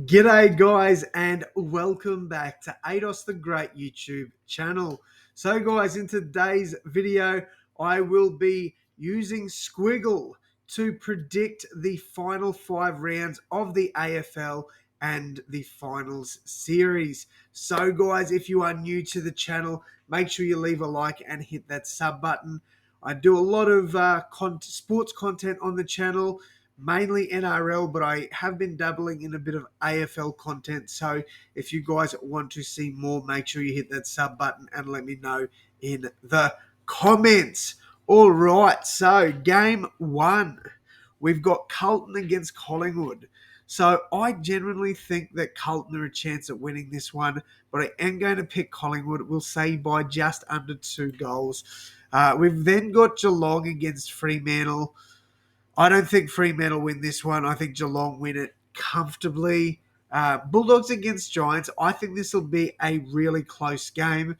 G'day guys and welcome back to AdosTheGreat YouTube channel. So guys, in today's video, I will be using Squiggle to predict the final 5 rounds of the AFL and the finals series. So guys, if you are new to the channel, make sure you leave a like and hit that sub button. I do a lot of sports content on the channel, mainly NRL, but I have been dabbling in a bit of AFL content. So if you guys want to see more, make sure you hit that sub button and let me know in the comments. All right, so game one, we've got Carlton against Collingwood. So I genuinely think that Carlton are a chance at winning this one, but I am going to pick Collingwood. We'll say by just under 2 goals. We've then got Geelong against Fremantle. I don't think Fremantle win this one. I think Geelong win it comfortably. Bulldogs against Giants. I think this will be a really close game.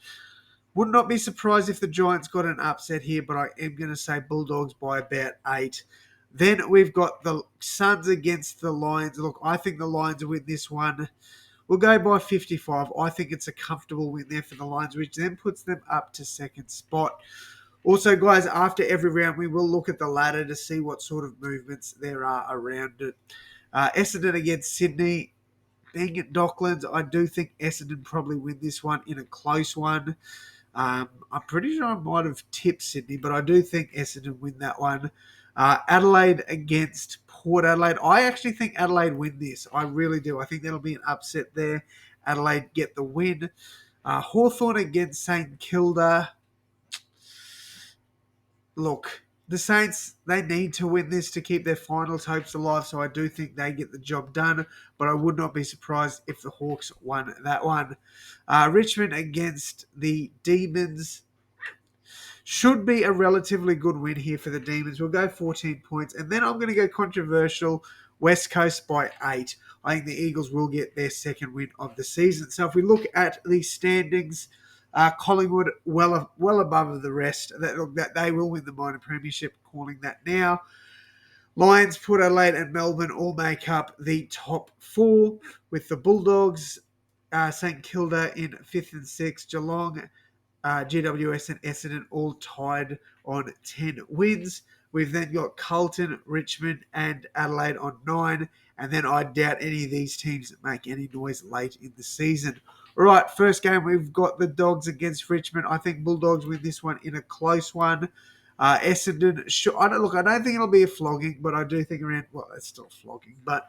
Would not be surprised if the Giants got an upset here, but I am going to say Bulldogs by about 8. Then we've got the Suns against the Lions. Look, I think the Lions win this one. We'll go by 55. I think it's a comfortable win there for the Lions, which then puts them up to second spot. Also, guys, after every round, we will look at the ladder to see what sort of movements there are around it. Essendon against Sydney. Being at Docklands, I do think Essendon probably win this one in a close one. I'm pretty sure I might have tipped Sydney, but I do think Essendon win that one. Adelaide against Port Adelaide. I actually think Adelaide win this. I really do. I think that'll be an upset there. Adelaide get the win. Hawthorn against St Kilda. Look, the Saints, they need to win this to keep their finals hopes alive, so I do think they get the job done, but I would not be surprised if the Hawks won that one. Richmond against the Demons. Should be a relatively good win here for the Demons. We'll go 14 points, and then I'm going to go controversial, West Coast by 8. I think the Eagles will get their second win of the season. So if we look at the standings, Collingwood well above the rest. That they will win the minor premiership, calling that now. Lions, Port Adelaide and Melbourne all make up the top 4, with the Bulldogs, St Kilda in 5th and 6th, Geelong, GWS and Essendon all tied on 10 wins. We've then got Carlton, Richmond and Adelaide on 9. And then I doubt any of these teams make any noise late in the season. All right, first game, we've got the Dogs against Richmond. I think Bulldogs win this one in a close one. Essendon, I don't think it'll be a flogging, but I do think it's still flogging, but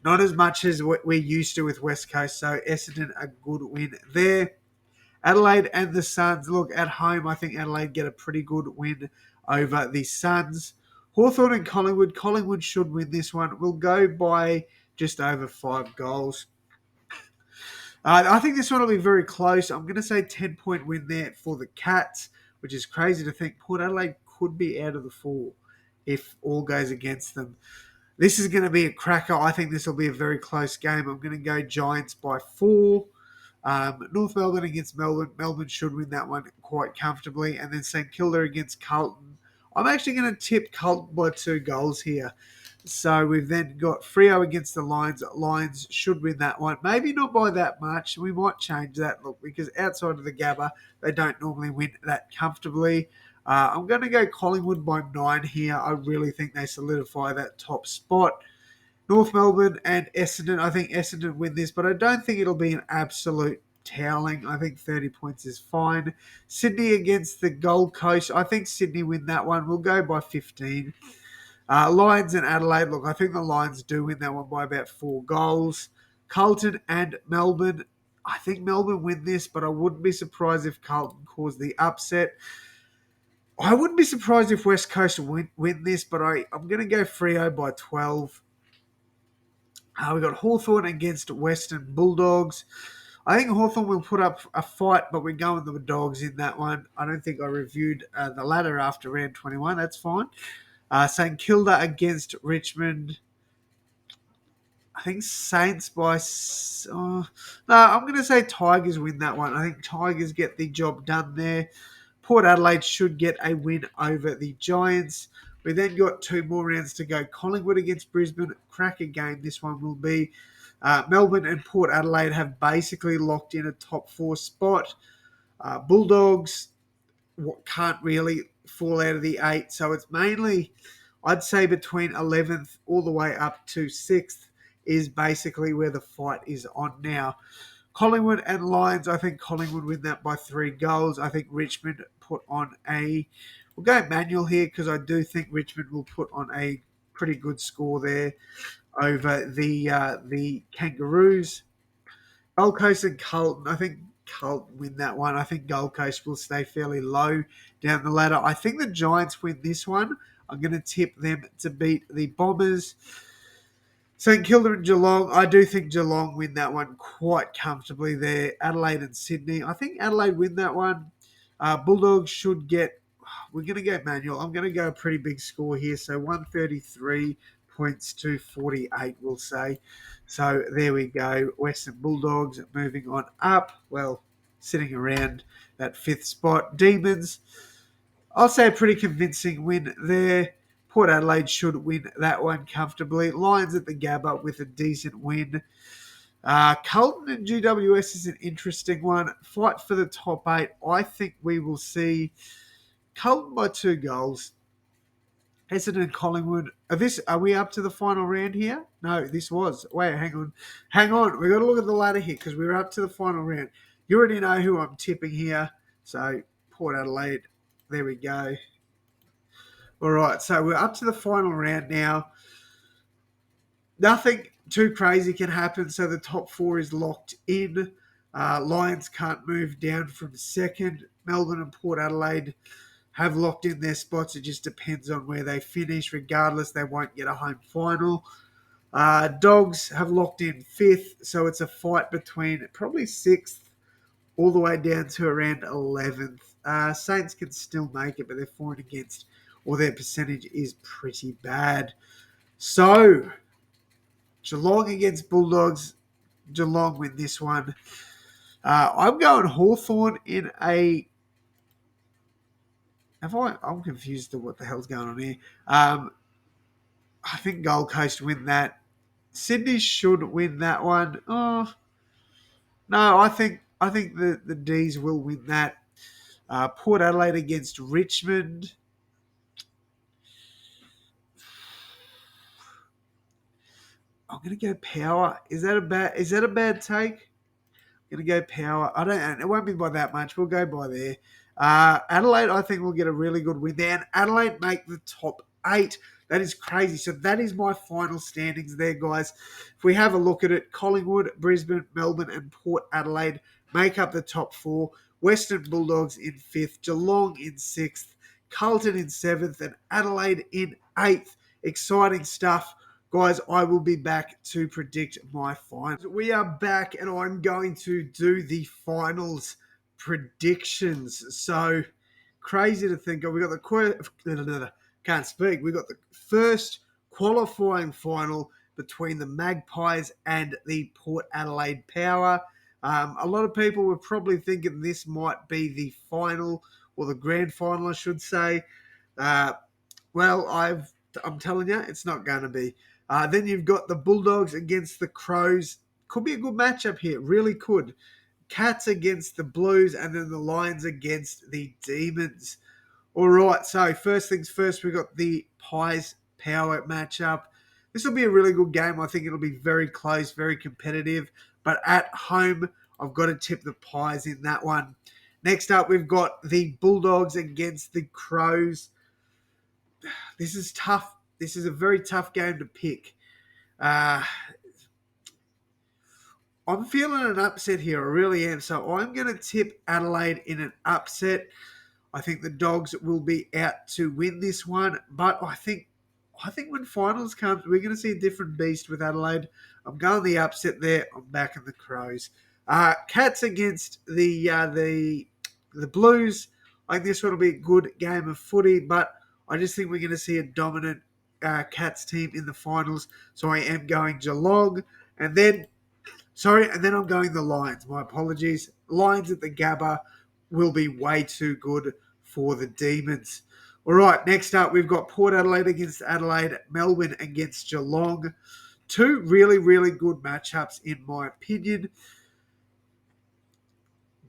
not as much as what we're used to with West Coast. So Essendon, a good win there. Adelaide and the Suns, look, at home, I think Adelaide get a pretty good win over the Suns. Hawthorn and Collingwood. Collingwood should win this one. We'll go by just over 5 goals. I think this one will be very close. I'm going to say 10-point win there for the Cats, which is crazy to think Port Adelaide could be out of the 4 if all goes against them. This is going to be a cracker. I think this will be a very close game. I'm going to go Giants by 4. North Melbourne against Melbourne. Melbourne should win that one quite comfortably. And then St Kilda against Carlton. I'm actually going to tip Carlton by 2 goals here. So we've then got Freo against the Lions. Lions should win that one. Maybe not by that much. We might change that, look, because outside of the Gabba, they don't normally win that comfortably. I'm going to go Collingwood by 9 here. I really think they solidify that top spot. North Melbourne and Essendon. I think Essendon win this, but I don't think it'll be an absolute toweling. I think 30 points is fine. Sydney against the Gold Coast. I think Sydney win that one. We'll go by 15. Lions and Adelaide. Look, I think the Lions do win that one by about 4 goals. Carlton and Melbourne. I think Melbourne win this, but I wouldn't be surprised if Carlton caused the upset. I wouldn't be surprised if West Coast win this, but I'm going to go Freo by 12. We've got Hawthorn against Western Bulldogs. I think Hawthorn will put up a fight, but we're going the Dogs in that one. I don't think I reviewed the ladder after round 21. That's fine. St Kilda against Richmond. I think Saints by... no, I'm going to say Tigers win that one. I think Tigers get the job done there. Port Adelaide should get a win over the Giants. We then got 2 more rounds to go. Collingwood against Brisbane, cracker game this one will be. Melbourne and Port Adelaide have basically locked in a top 4 spot. Bulldogs can't really fall out of the 8, so it's mainly, I'd say, between 11th all the way up to 6th is basically where the fight is on now. Collingwood and Lions, I think Collingwood win that by 3 goals. I think Richmond put on we'll go manual here because I do think Richmond will put on a pretty good score there over the Kangaroos. Gold Coast and Carlton, I think Carlton win that one. I think Gold Coast will stay fairly low down the ladder. I think the Giants win this one. I'm going to tip them to beat the Bombers. St Kilda and Geelong, I do think Geelong win that one quite comfortably there. Adelaide and Sydney, I think Adelaide win that one. Bulldogs should get, we're going to go manual. I'm going to go a pretty big score here. So 133 points to 48, we'll say. So there we go. Western Bulldogs moving on up. Well, sitting around that 5th spot. Demons, I'll say a pretty convincing win there. Port Adelaide should win that one comfortably. Lions at the Gabba with a decent win. Carlton and GWS is an interesting one. Fight for the top 8. I think we will see Carlton by 2 goals. Essendon, Collingwood. Are we up to the final round here? No, this was. Wait, hang on. We got to look at the ladder here because we're up to the final round. You already know who I'm tipping here. So Port Adelaide. There we go. All right, so we're up to the final round now. Nothing too crazy can happen, so the top 4 is locked in. Lions can't move down from 2nd. Melbourne and Port Adelaide have locked in their spots. It just depends on where they finish. Regardless, they won't get a home final. Dogs have locked in 5th, so it's a fight between probably 6th all the way down to around 11th. Saints can still make it, but they're for and against, or their percentage is pretty bad. So, Geelong against Bulldogs. Geelong win this one. I'm going Hawthorn in a... I'm confused to what the hell's going on here. I think Gold Coast win that. Sydney should win that one. Oh, no, I think the D's will win that. Port Adelaide against Richmond. I'm gonna go Power. Is that a bad take? I'm gonna go Power. It won't be by that much. We'll go by there. Adelaide, I think will get a really good win there. And Adelaide make the top 8. That is crazy. So that is my final standings there, guys. If we have a look at it, Collingwood, Brisbane, Melbourne, and Port Adelaide make up the top 4. Western Bulldogs in 5th, Geelong in 6th, Carlton in 7th, and Adelaide in 8th. Exciting stuff. Guys, I will be back to predict my finals. We are back and I'm going to do the finals predictions. So, crazy to think of. We got can't speak. We got the first qualifying final between the Magpies and the Port Adelaide Power. A lot of people were probably thinking this might be the final, or the grand final, I should say. Well, I'm telling you, it's not going to be. Then you've got the Bulldogs against the Crows. Could be a good matchup here. Really could. Cats against the Blues, and then the Lions against the Demons. All right, so first things first, we've got the Pies Power matchup. This will be a really good game. I think it'll be very close, very competitive. But at home, I've got to tip the Pies in that one. Next up, we've got the Bulldogs against the Crows. This is tough. This is a very tough game to pick. I'm feeling an upset here. I really am. So I'm going to tip Adelaide in an upset. I think the Dogs will be out to win this one. But I think when finals comes, we're going to see a different beast with Adelaide. I'm going the upset there. I'm backing the Crows. Cats against the Blues. I think this one will be a good game of footy, but I just think we're going to see a dominant Cats team in the finals. So I am going Geelong. And then I'm going the Lions. My apologies. Lions at the Gabba will be way too good for the Demons. All right, next up, we've got Port Adelaide against Adelaide, Melbourne against Geelong. Two really, really good matchups, in my opinion.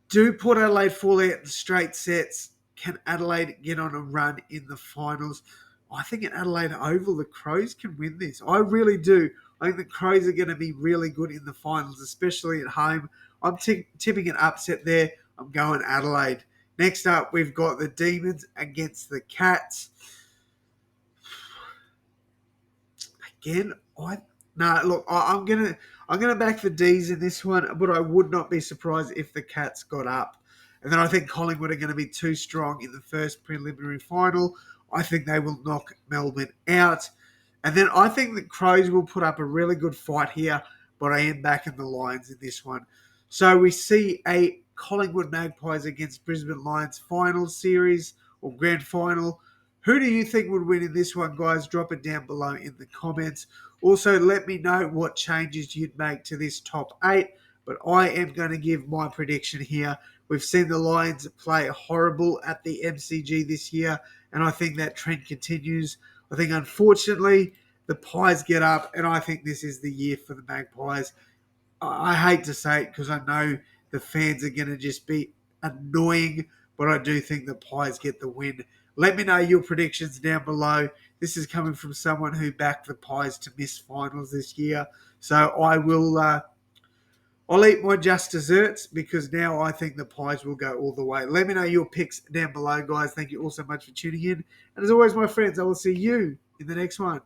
Do Port Adelaide fall out in straight sets? Can Adelaide get on a run in the finals? I think at Adelaide Oval, the Crows can win this. I really do. I think the Crows are going to be really good in the finals, especially at home. I'm tipping an upset there. I'm going Adelaide. Next up, we've got the Demons against the Cats. Again, I'm gonna back the D's in this one, but I would not be surprised if the Cats got up. And then I think Collingwood are going to be too strong in the first preliminary final. I think they will knock Melbourne out. And then I think the Crows will put up a really good fight here, but I am backing the Lions in this one. So we see a Collingwood Magpies against Brisbane Lions final series or grand final. Who do you think would win in this one, guys? Drop it down below in the comments. Also, let me know what changes you'd make to this top 8. But I am going to give my prediction here. We've seen the Lions play horrible at the MCG this year, and I think that trend continues. I think, unfortunately, the Pies get up, and I think this is the year for the Magpies. I hate to say it because I know the fans are going to just be annoying, but I do think the Pies get the win. Let me know your predictions down below. This is coming from someone who backed the Pies to miss finals this year. So I'll eat my just desserts because now I think the Pies will go all the way. Let me know your picks down below, guys. Thank you all so much for tuning in. And as always, my friends, I will see you in the next one.